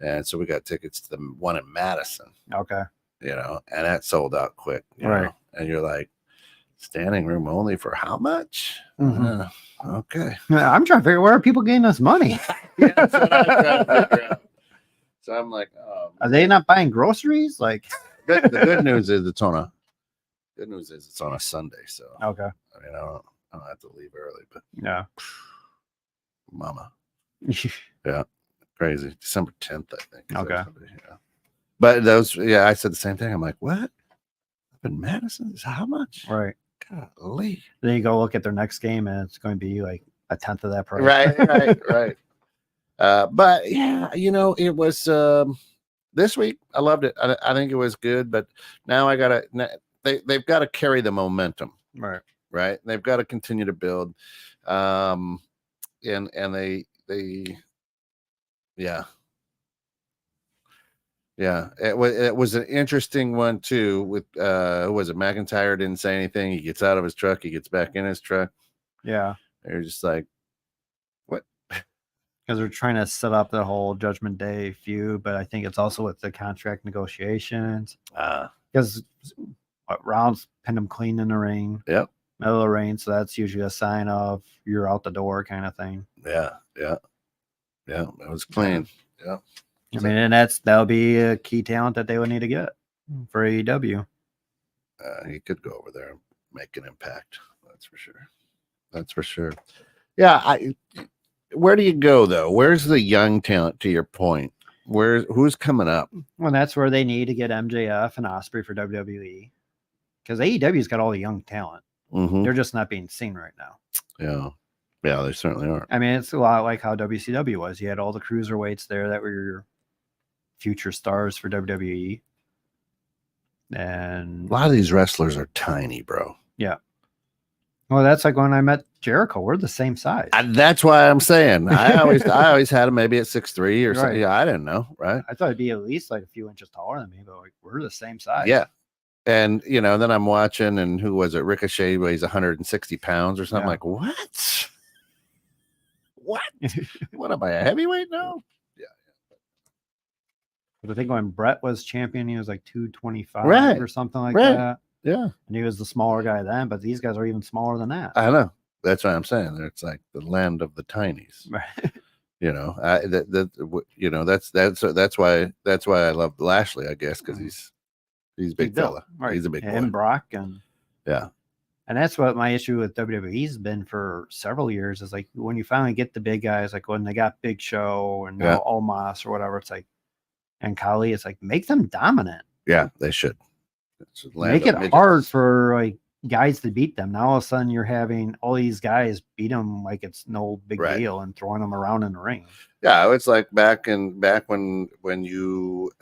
and so we got tickets to the one in Madison. Okay, and that sold out quick, know? And you're like, standing room only for how much? Okay, I'm trying to figure out where are people getting this money. That's what I'm trying to figure out. So I'm like, are they not buying groceries? Like, the good news is it's on a Sunday. So okay, I mean, I don't have to leave early, but mama, crazy. December 10th, I think. Okay, but those, I said the same thing. I'm like, what? Up in Madison is how much? Right. Golly. Then you go look at their next game, and it's going to be like a tenth of that price. Right. But it was this week. I loved it. I think it was good, but now they've got to carry the momentum. Right. right? They've got to continue to build. And they yeah. Yeah, it was an interesting one too. With who was it? McIntyre didn't say anything. He gets out of his truck. He gets back in his truck. Yeah, They're just like, what? because they're trying to set up the whole Judgment Day feud, but I think it's also with the contract negotiations. Because Rollins pinned him clean in the ring, Yep. middle of the ring, so that's usually a sign of you're out the door kind of thing. Yeah. It was clean. Yeah. I mean, and that'll be a key talent that they would need to get for AEW. He could go over there and make an impact. That's for sure. Yeah. Where do you go though? Where's the young talent? To your point, who's coming up? Well, that's where they need to get MJF and Osprey for WWE, because AEW's got all the young talent. Mm-hmm. They're just not being seen right now. Yeah, they certainly are. I mean, it's a lot like how WCW was. You had all the cruiserweights there that were your future stars for WWE. And a lot of these wrestlers are tiny, bro. Yeah. Well, that's like when I met Jericho. We're the same size. That's why I'm saying I always had him maybe at 6'3" or something. Right. Yeah, I didn't know, right? I thought it'd be at least like a few inches taller than me, but like we're the same size. Yeah. And then I'm watching, and who was it? Ricochet weighs 160 pounds or something. Yeah. Like, what? What am I, a heavyweight now? But I think when Brett was champion, he was like 225 Right. or something like Right. that. Yeah. And he was the smaller guy then, but these guys are even smaller than that. I know. That's what I'm saying. It's like the land of the tinies. Right. That's why I love Lashley, I guess, because he's a big fella. Right. He's a big boy. And Brock and Yeah. And that's what my issue with WWE's been for several years, is like when you finally get the big guys, like when they got Big Show and now Omos or whatever, it's like, and Khali, it's like, make them dominant. Yeah, they should. Make it hard for like guys to beat them. Now all of a sudden you're having all these guys beat them like it's no big deal and throwing them around in the ring. Yeah, it's like back when you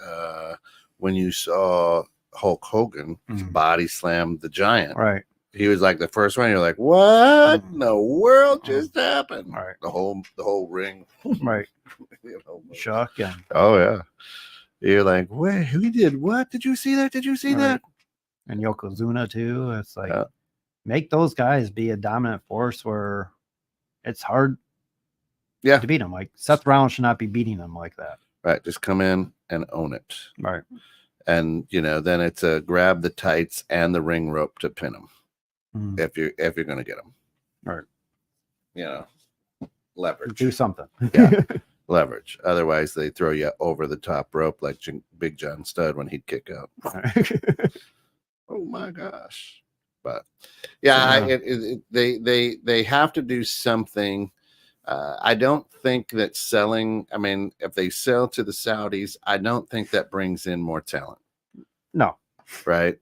saw Hulk Hogan body slam the Giant. Right. He was like the first one. You're like, what in the world just happened? Right. The whole ring. Right. Shock. And oh yeah. You're like, wait, who did what? Did you see that? Did you see that? And Yokozuna too. It's like make those guys be a dominant force where it's hard to beat them. Like Seth Rollins should not be beating them like that. Right. Just come in and own it. Right. And then it's a grab the tights and the ring rope to pin them. If you're going to get them. Right. Leverage. Do something. Yeah. Leverage. Otherwise, they throw you over the top rope like Big John Studd when he'd kick out. Oh my gosh! But they have to do something. I don't think that selling. I mean, if they sell to the Saudis, I don't think that brings in more talent. No. Right.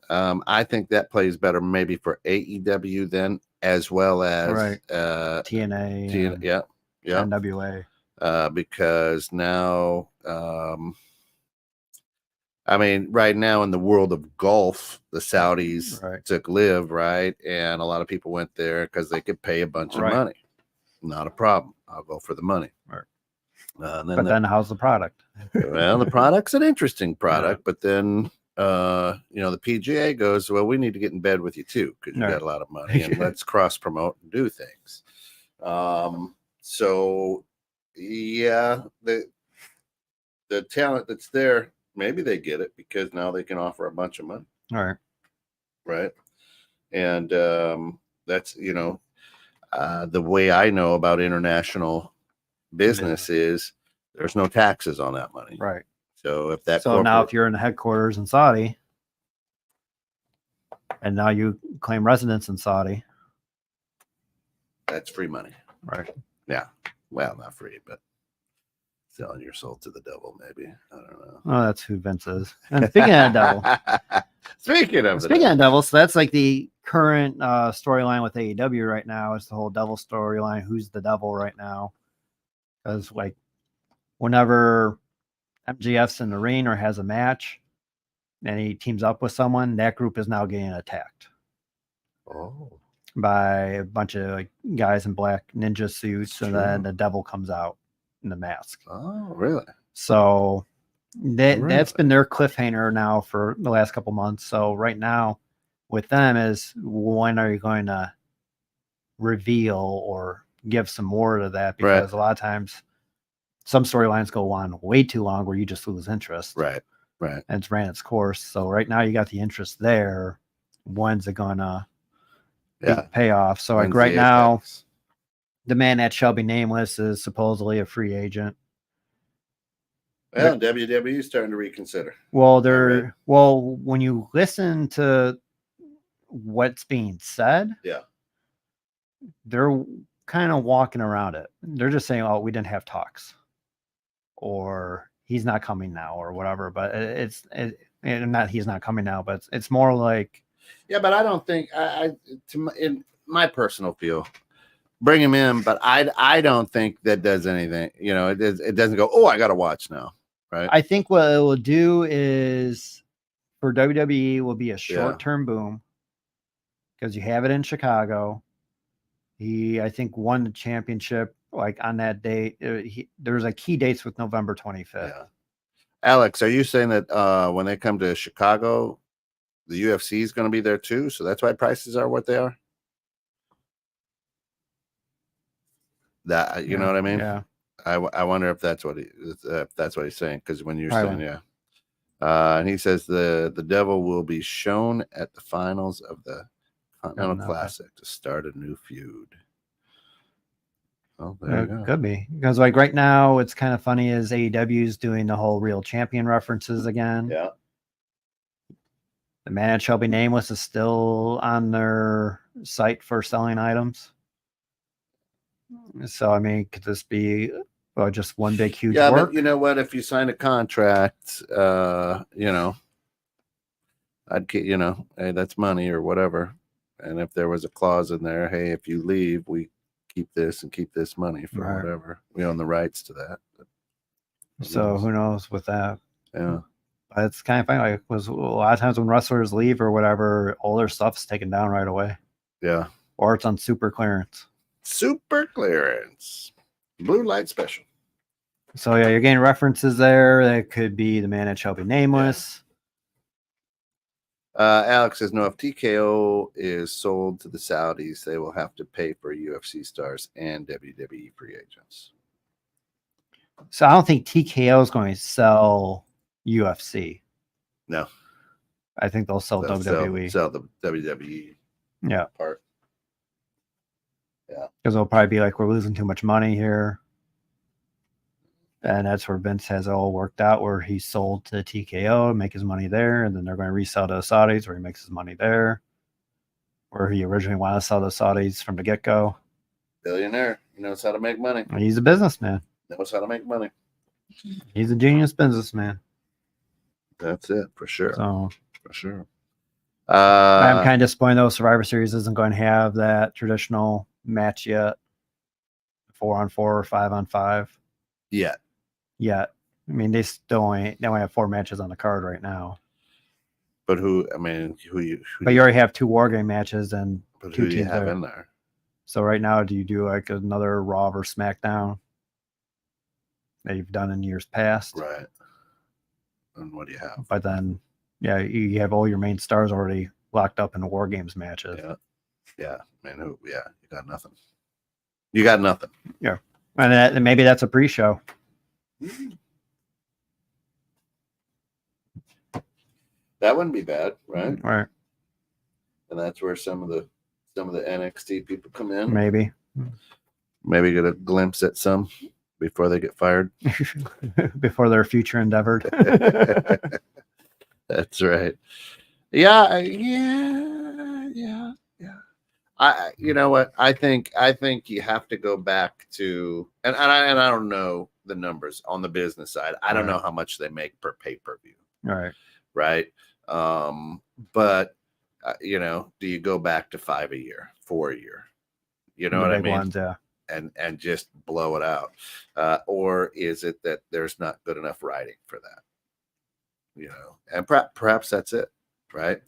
I think that plays better maybe for AEW then, as well as TNA. Yeah. NWA. Because now, I mean, right now in the world of golf, the Saudis took Live, right? And a lot of people went there because they could pay a bunch of money. Not a problem. I'll go for the money. Right. Then how's the product? Well, the product's an interesting product, but then the PGA goes, well, we need to get in bed with you too because you got a lot of money, and let's cross promote and do things. So yeah, the talent that's there, maybe they get it because now they can offer a bunch of money. All right. Right. And that's the way I know about international business is there's no taxes on that money. Right. So if that now if you're in the headquarters in Saudi and now you claim residence in Saudi, that's free money. Right. Yeah. Well, not free, but selling your soul to the devil, maybe. I don't know. Oh, that's who Vince is. And speaking of devil. Speaking of devil, so that's like the current storyline with AEW right now is the whole devil storyline. Who's the devil right now? Because like whenever MJF's in the ring or has a match and he teams up with someone, that group is now getting attacked. Oh. by a bunch of like guys in black ninja suits, and then True. the devil comes out in the mask. Oh, really? So that's Really? been their cliffhanger now for the last couple months. So right now with them is, when are you going to reveal or give some more to that? Right. Because a lot of times some storylines go on way too long where you just lose interest. Right. Right. And it's ran its course. So right now you got the interest there. When's it gonna Yeah. pay off? So like When's right the now, apex? the man that shall be nameless is supposedly a free agent. Well, WWE is starting to reconsider. Well, right? when you listen to what's being said, Yeah. they're kind of walking around it. They're just saying, "Oh, we didn't have talks," or "He's not coming now," or whatever. But not he's not coming now, but it's more like, Yeah, but I don't think in my personal feel, bring him in, but I don't think that does anything. You know, it doesn't go, oh, I got to watch now, right? I think what it will do is, for WWE, will be a short-term boom because you have it in Chicago. He, I think, won the championship like on that date. There's like key dates with November 25th. Yeah. Alex, are you saying that when they come to Chicago, the UFC is going to be there too? So that's why prices are what they are? That you know what I mean? Yeah. I wonder if that's what he's saying, because when you're Probably. saying and he says the devil will be shown at the finals of the Continental Classic to start a new feud. Oh, there you go. Could be, because like right now it's kind of funny as AEW is doing the whole real champion references again. Yeah. The man that shall be nameless is still on their site for selling items. So I mean, could this be just one big huge work? But you know what? If you sign a contract, you know, hey, that's money or whatever. And if there was a clause in there, hey, if you leave, we keep this and keep this money for whatever. We own the rights to that. So who knows with that? Yeah. But it's kind of funny. Like, was a lot of times when wrestlers leave or whatever, all their stuff's taken down right away. Yeah. Or it's on super clearance. Super clearance. Blue light special. So yeah, you're getting references there. That could be the man that shall be nameless. Alex says, no, if TKO is sold to the Saudis, they will have to pay for UFC stars and WWE free agents. So I don't think TKO is going to sell UFC. No. I think they'll sell WWE. Sell the WWE part. Yeah. Because they'll probably be like, we're losing too much money here. And that's where Vince has it all worked out, where he sold to TKO, make his money there, and then they're going to resell to the Saudis, where he makes his money there, where he originally wanted to sell to the Saudis from the get-go. Billionaire. He knows how to make money. He's a businessman. Knows how to make money. He's a genius businessman. That's it, for sure. So, for sure. I'm kind of disappointed, though, Survivor Series isn't going to have that traditional match yet. 4-on-4 or 5-on-5. Yet. I mean, they only have 4 matches on the card right now. But you already have 2 War Game matches and but 2 who do you teams have there. in there? So right now, do you do like another Raw or SmackDown that you've done in years past? Right. And what do you have? But then, you have all your main stars already locked up in the War Games matches. Yeah. Man, you got nothing. You got nothing. Yeah. And maybe that's a pre-show. That wouldn't be bad, right? Right. And that's where some of the NXT people come in. Maybe get a glimpse at some before they get fired. Before their future endeavored. That's right. Yeah. You know what? I think you have to go back to, and I don't know the numbers on the business side. I don't know how much they make per pay-per-view. Right. But do you go back to 5 a year, 4 a year? You know what I mean? Ones, yeah. And just blow it out, or is it that there's not good enough writing for that? And perhaps that's it, right?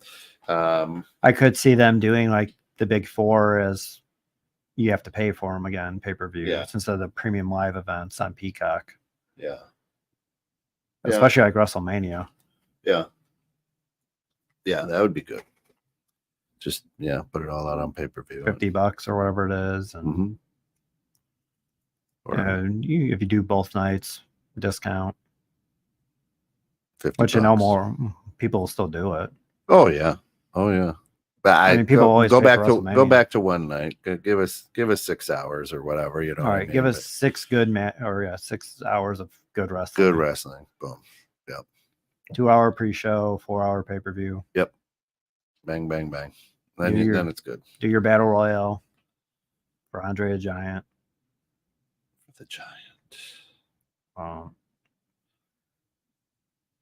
I could see them doing like the big four as you have to pay for them again, pay-per-view, Yeah. instead of the premium live events on Peacock. Yeah. Especially like WrestleMania. Yeah. Yeah, that would be good. Just put it all out on pay-per-view. $50 or whatever it is. And Mm-hmm. if you do both nights, discount. 50 Which more people will still do it. Oh yeah. But I mean, people always go pay back for to WrestleMania. back to one night. Give us 6 hours or whatever. You know. All right, give us 6 good 6 hours of good wrestling. Good wrestling. Boom. Yep. 2-hour pre-show, 4-hour pay-per-view. Yep. Bang, bang, bang. Then it's good. Do your battle royale for Andre the Giant. The Giant.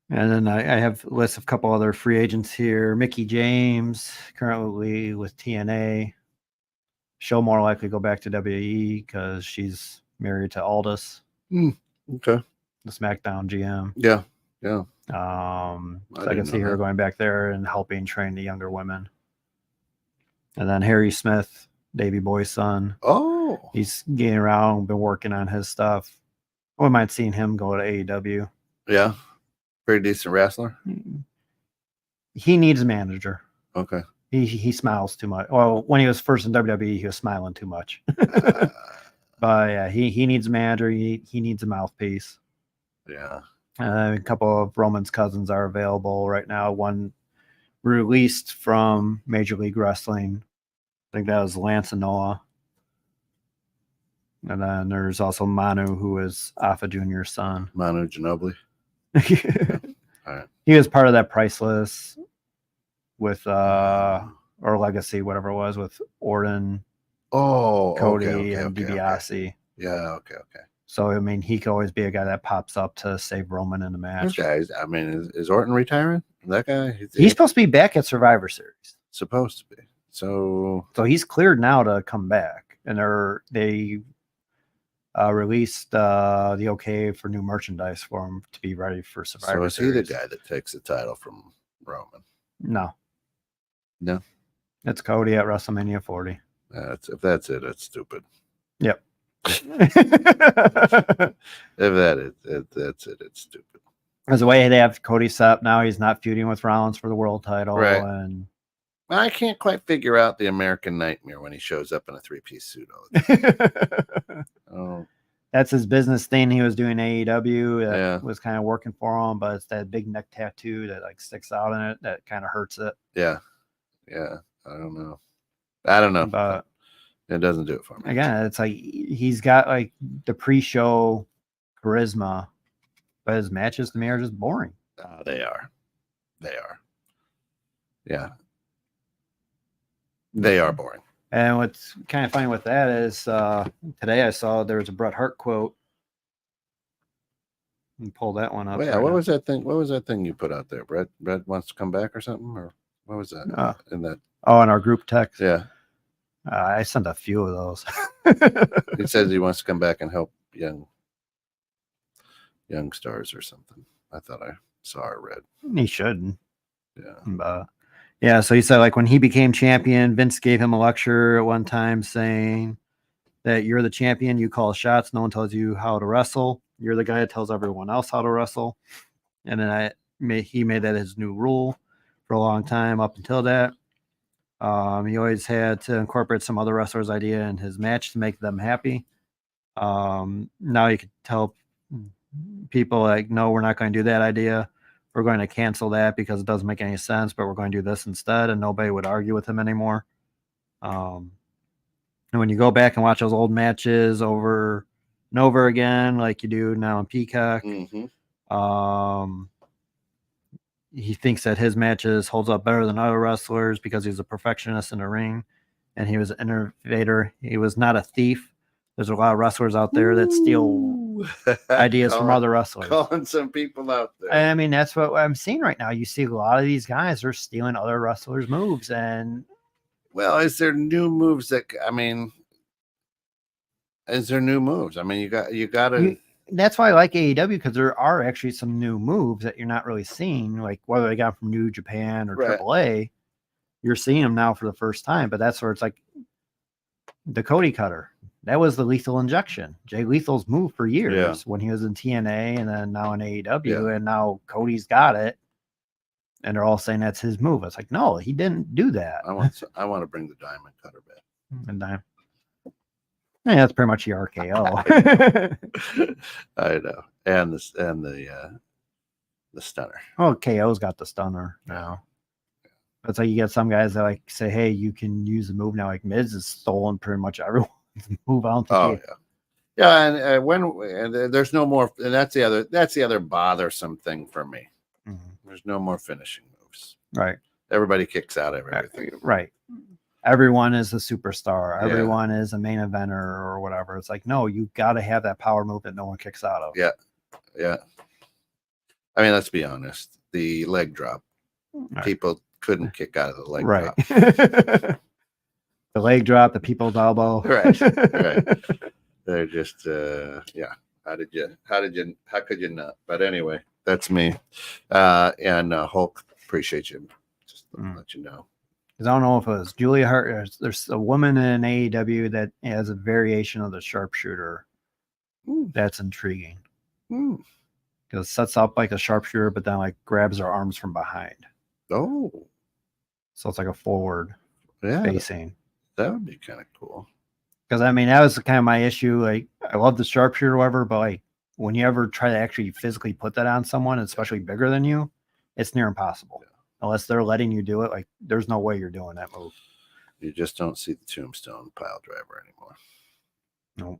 And then I have a list of a couple other free agents here. Mickey James, currently with TNA. She'll more likely go back to WWE because she's married to Aldis. Okay. The SmackDown GM. Yeah. So I can see her going back there and helping train the younger women. And then Harry Smith, Davey Boy's son. Oh. He's getting around, been working on his stuff. I wouldn't mind seeing him go to AEW. Yeah. Pretty decent wrestler. He needs a manager. Okay. He smiles too much. Well, when he was first in WWE, he was smiling too much. But yeah, he needs a manager. He needs a mouthpiece. Yeah. A couple of Roman's cousins are available right now. One released from Major League Wrestling. I think that was Lance and Noah. And then there's also Manu, who is Alpha Jr.'s son. Manu Ginobili. All right. He was part of that price list with or Legacy, whatever it was, with Orton, Cody, and DiBiase. Okay. Yeah, okay. So I mean, he could always be a guy that pops up to save Roman in the match. Guys, I mean, is Orton retiring? That guy? He's supposed to be back at Survivor Series. Supposed to be. So he's cleared now to come back, and they released the okay for new merchandise for him to be ready for Survivor Series. So is he the guy that takes the title from Roman? No. It's Cody at WrestleMania 40. If that's it, it's stupid. Yep. If that's it, it's stupid. There's a way they have Cody set up now. He's not feuding with Rollins for the world title. Right. And I can't quite figure out the American Nightmare when he shows up in a 3-piece suit all the time. Oh. That's his business thing. He was doing AEW. That was kind of working for him, but it's that big neck tattoo that like sticks out in it that kind of hurts it. Yeah. I don't know. But it doesn't do it for me. Again, it's like he's got like the pre-show charisma, but his matches to me are just boring. They are. Yeah. They are boring. And what's kind of funny with that is today I saw there was a Bret Hart quote. And pull that one up. Yeah, what was that thing? What was that thing you put out there? Bret wants to come back or something? Or what was that? In that? Oh, in our group text. Yeah. I sent a few of those. He says he wants to come back and help young stars or something. I thought I saw or read. He should. Yeah. Yeah, so he said like when he became champion, Vince gave him a lecture at one time saying that you're the champion, you call shots, no one tells you how to wrestle. You're the guy that tells everyone else how to wrestle. And then he made that his new rule for a long time up until that. He always had to incorporate some other wrestler's idea in his match to make them happy. Now you could tell people like, no, we're not going to do that idea. We're going to cancel that because it doesn't make any sense, but we're going to do this instead. And nobody would argue with him anymore. And when you go back and watch those old matches over and over again, like you do now in Peacock, he thinks that his matches holds up better than other wrestlers because he's a perfectionist in the ring and he was an innovator. He was not a thief. There's a lot of wrestlers out there that steal ideas from other wrestlers. Calling some people out there. I mean, that's what I'm seeing right now. You see a lot of these guys are stealing other wrestlers' moves. And well, is there new moves is there new moves? I mean, you got to. That's why I like AEW because there are actually some new moves that you're not really seeing, like whether they got from New Japan or AAA. you're seeing him now for the first time. But that's where it's like the Cody Cutter. That was the lethal injection. Jay Lethal's move for years when he was in TNA and then now in AEW, and now Cody's got it. And they're all saying that's his move. It's like, no, he didn't do that. I want to bring the Diamond Cutter back. And yeah, that's pretty much the RKO. I know, and the stunner. Oh, KO's got the stunner now. It's like you get some guys that like say, "Hey, you can use the move now." Like Miz has stolen pretty much everyone's move. I don't think and there's no more, and that's the other bothersome thing for me. Mm-hmm. There's no more finishing moves. Right. Everybody kicks out of everything. Right. Everyone is a superstar. Everyone is a main eventer or whatever. It's like, no, you got to have that power move that no one kicks out of. Yeah. Yeah. I mean, let's be honest. The leg drop. Right. People couldn't kick out of the leg drop. The leg drop, the people's elbow. Right. They're just, How could you not? But anyway, that's me. And Hulk, appreciate you. Just let you know. Because I don't know if it was Julia Hart. There's a woman in AEW that has a variation of the sharpshooter. That's intriguing. Because it sets up like a sharpshooter, but then like grabs her arms from behind. Oh. So it's like a forward facing. That would be kind of cool. Because I mean, that was kind of my issue. Like, I love the sharpshooter or whatever, but like when you ever try to actually physically put that on someone, especially bigger than you, it's near impossible. Unless they're letting you do it, like there's no way you're doing that move. You just don't see the tombstone pile driver anymore. Nope.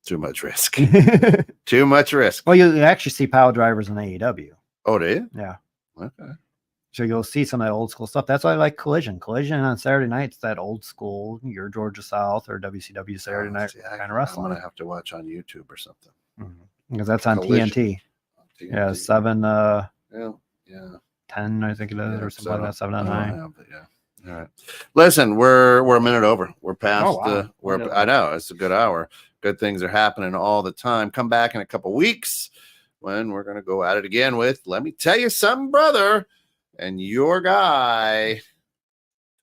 Too much risk. Too much risk. Well, you actually see pile drivers in AEW. Oh, do you? Yeah. Okay. So you'll see some of that old school stuff. That's why I like Collision. Collision on Saturday nights, that old school, your Georgia South or WCW Saturday night kind of wrestling. I'm going to have to watch on YouTube or something. Because that's on TNT. Yeah, 7. Yeah. 10, I think it is, or something like that. 7 and 9. All right. Listen, we're a minute over. We're past I know it's a good hour. Good things are happening all the time. Come back in a couple weeks when we're gonna go at it again with Let Me Tell You Something, Brother, and your guy,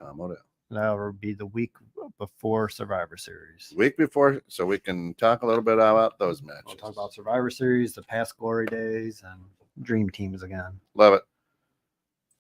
Tom Odell. That will be the week before Survivor Series. Week before, so we can talk a little bit about those matches. We'll talk about Survivor Series, the past glory days, and Dream Teams again. Love it.